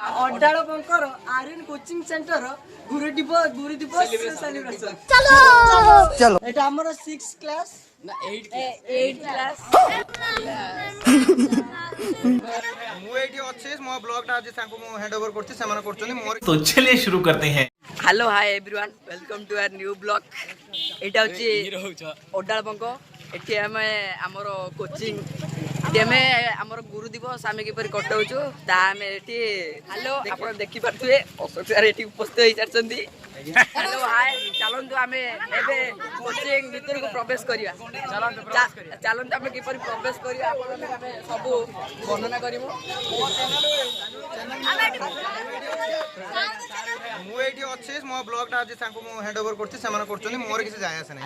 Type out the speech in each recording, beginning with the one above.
अड्डाळ bunker Aryan coaching centre गुरु दिवस celebration चलो एटा हमर 6 क्लास ना 8 क्लास मु एठी अछि मो ब्लॉग टा आज सांको मु हैंड ओवर करछि समान करछनी मोर तो चलिए शुरू करते हैं। Hello hi everyone welcome to our new blog एटा होची अड्डाळ बंक एठी हमें हमर कोचिंग एठी हमें हमर गुरु दिवस आमे किपर कटाउछु ता हमें एठी हेलो आपण देखि परथुए अशोक सर एठी उपस्थित होई छारचंदी हेलो हाय चलंतु हमें एबे कोचिंग भीतर को प्रवेश करिया चलंतु हमें किपर प्रवेश करिया आपण हमें सब वर्णना करिवो मु एठी अछि मो ब्लॉग टा आज सांको मु हैंड ओवर करछि समान करछनी मोर किसी जाय आसे नै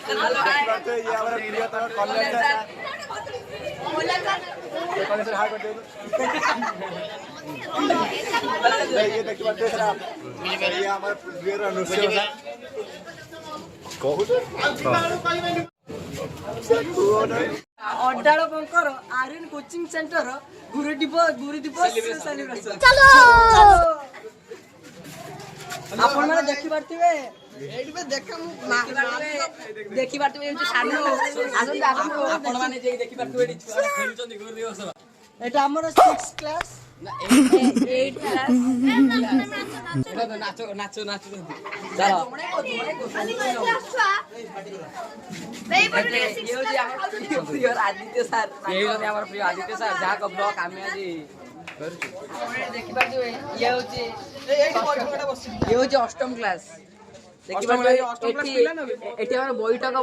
हेलो हाय ये हमारा प्रिय तो कॉलेज है कॉलेज हाय करते ये देखि बात देख रहा आप ये हमारा प्रिय अनुष्का कहू अड्डाळ बंकर आर्यन कोचिंग सेंटर गुरु दिवस सेलिब्रेशन चलो आपण माने देखि पारथिबे एडी पे देखा देखि पारथिबे एमति सानो आसन आपण माने जे देखि पारथिबे एडी छुआ खेलुचंदी गुरु दिवस एटा हमर 6 क्लास ना 8 क्लास नाचो नाचो नाचो चलो आदित्य सर प्रिय आदित्य सर जहाँ को ब्लॉग आम आज देखिए ये अष्टम क्लास बैठक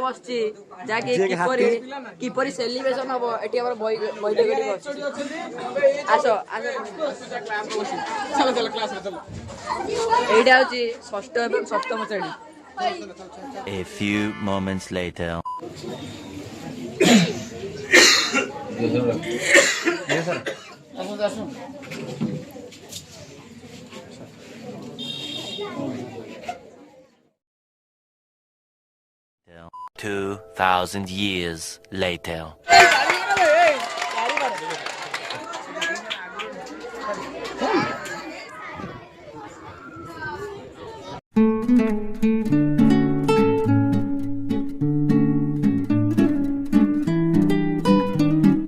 बस किपरि सेलिब्रेशन हम ये आस यहाँ हूँ षष्ठ एवं सप्तम श्रेणी A few moments later. 2,000 years later.